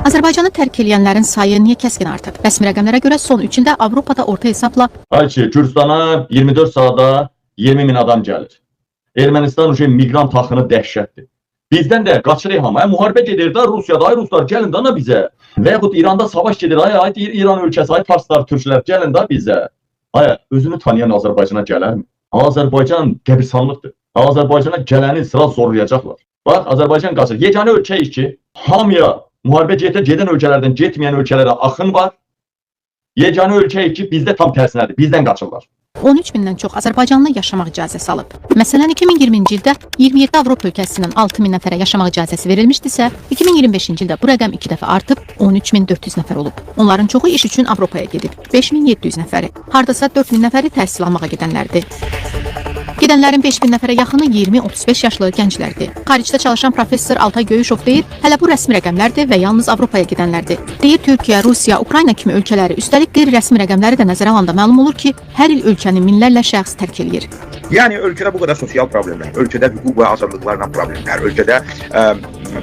Azərbaycanı tərk edənlərin sayı niyə kəskin artıb? Rəsmi rəqəmlərə görə son 3 ildə Avropada orta hesabla Gürcüstana 24 saata 20 bin adam gəlir. Ermənistan miqrant axını dəhşətdir. Bizdən də qaçırıq amma. Müharibə gedir də Rusiyada. Ay Ruslar gəlin də bizə. Və yaxud İranda savaş gedir. Ay İran ölkəsi, ay Farslar, Türklər gəlin də bizə. Ay özünü tanıyan Azərbaycana gələrmi? Azərbaycan qəbristanlıqdır. Azərbaycana gələni sıra zorlayacaqlar. Bax, Azərbaycan qaçır. Yeganə ölkəyik ki, hamıya müharibə gedən ölkələrdən getməyən ölkələrə axın var. Yeganə ölkəyik ki, bizdə tam tərsinədir. Bizdən qaçırlar. 13 bindən çox Azərbaycanlı yaşamaq icazəsi alıb. Məsələn, 2020-ci ildə 27 Avropa ölkəsindən 6 min nəfərə yaşamaq icazəsi verilmişdisə, 2025-ci ildə bu rəqəm 2 dəfə artıb 13.400 nəfər olub. Onların çoxu iş üçün Avropaya gedib. 5700 nəfəri, hardasa 4000 nəfəri təhsil almağa gedənlərdir. Gedənlərin 5000 nəfərə yaxını 20-35 yaşlı gənclərdir. Xaricdə çalışan professor Altay Göyüşov deyir, hələ bu rəsmi rəqəmlərdir və yalnız Avropaya gedənlərdir. Deyir, Türkiyə, Rusiya, Ukrayna kimi ölkələri, üstəlik qeyri-rəsmi rəqəmləri də nəzərə alanda məlum olur ki, hər il ölkəni minlərlə şəxs tərk edir. Yəni ölkədə bu qədər sosial problemlər, ölkədə hüquq və azadlıqlarla problemlər, ölkədə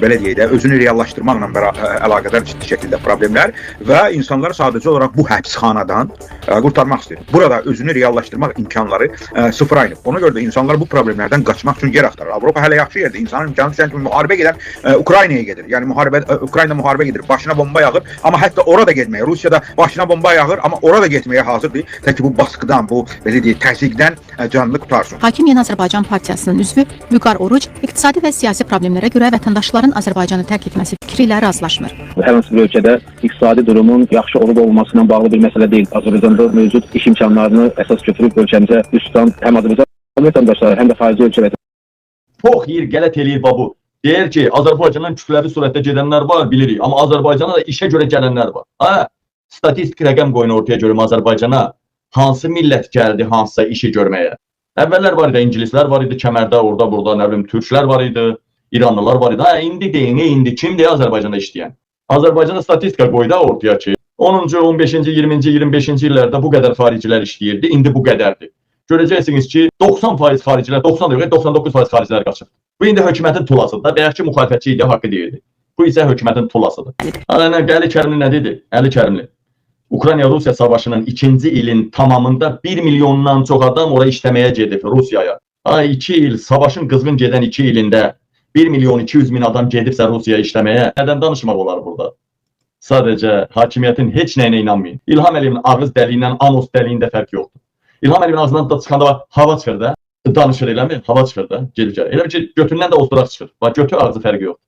belə deyək də özünü reallaşdırmaqla əlaqədar ciddi şəkildə problemlər və insanlar sadəcə olaraq bu həbsxanadan qurtarmaq istəyir. Burada özünü reallaşdırmaq imkanları sıfıra inib. Ona görə də insanlar bu problemlərdən qaçmaq üçün yer axtarır. Avropa hələ yaxşı yerdir. İnsanın imkanı düşən kimi müharibə gedən Ukraynaya gedir. Yəni Ukrayna müharibə gedir, başına bomba yağır, amma hətta orada getməyə, Rusiyada başına bomba yağır, amma orada getməyə hazırdır. Təki bu baskıdan, bu belə deyək, təzyiqdən canını qurtarsın. Hakim Yeni Azərbaycan Partiyasının üzvü Vüqar Oruc iqtisadi və siyasi problemlərə görə vətəndaşların Azərbaycanı tərk etməsi fikri ilə razılaşmır. Hər hansı bir ölkədə iqtisadi durumun yaxşı olub olmasından bağlı bir məsələ deyil. Azərbaycanda mövcud iş imkanlarını əsas götürüb ölkəmizə üst tutan həm Azərbaycan vətəndaşları, həm də xarici ölkə vətəndaşları Çox yer qələt eləyir babu. Deyir ki, Azərbaycandan kütləvi surətdə gedənlər var, bilirik. Amma Azərbaycana da işə görə gələnlər var. Statistik rəqəm qoyun ortaya görüm Azərbaycana. Hansı millət gəldi hansısa işi görməyə? Əvvəllər var idi, ingilislər var idi, kəmərdə, orada, burada, nə bilim, türklər var idi, İranlılar var idi. İndi deyin, indi kimdir Azərbaycanda işləyən? Azərbaycanda statistika qoydu ortaya ki, 10-cu, 15-ci, 20-ci, 25-ci illərdə bu qədər xaricilər işləyirdi, indi bu qədərdir. Görəcəksiniz ki, 90% xaricilər, 99% xaricilər qaçır. Bu indi hökumətin tulasıdır. Bəyək ki, müxalifətçi idi, haqqı deyildi. Bu isə hökumətin tulasıdır. Əli Kərimli nə dedi? Əli Kərimli. Ukrayna-Rusiya savaşının 2-ci ilin tamamında 1 milyondan çox adam oraya işləməyə gedib Rusiyaya. 2 il, savaşın qızğın gedən 2 ilində 1 milyon 200 min adam gedibsə Rusiyaya işləməyə, nədən danışmaq olar burada? Sadəcə hakimiyyətin heç nəyinə inanmayın. İlham Əliyevin ağız dəliyindən anons dəliyində fərq yoxdur. İlham Əliyevin ağzından da çıxanda hava çıxır da, danışır eləmi? Hava çıxır da, gedir gəlir. Elə bir ki, götündən də ozduraq çıxır. Götü ağzı fərqi yoxdur.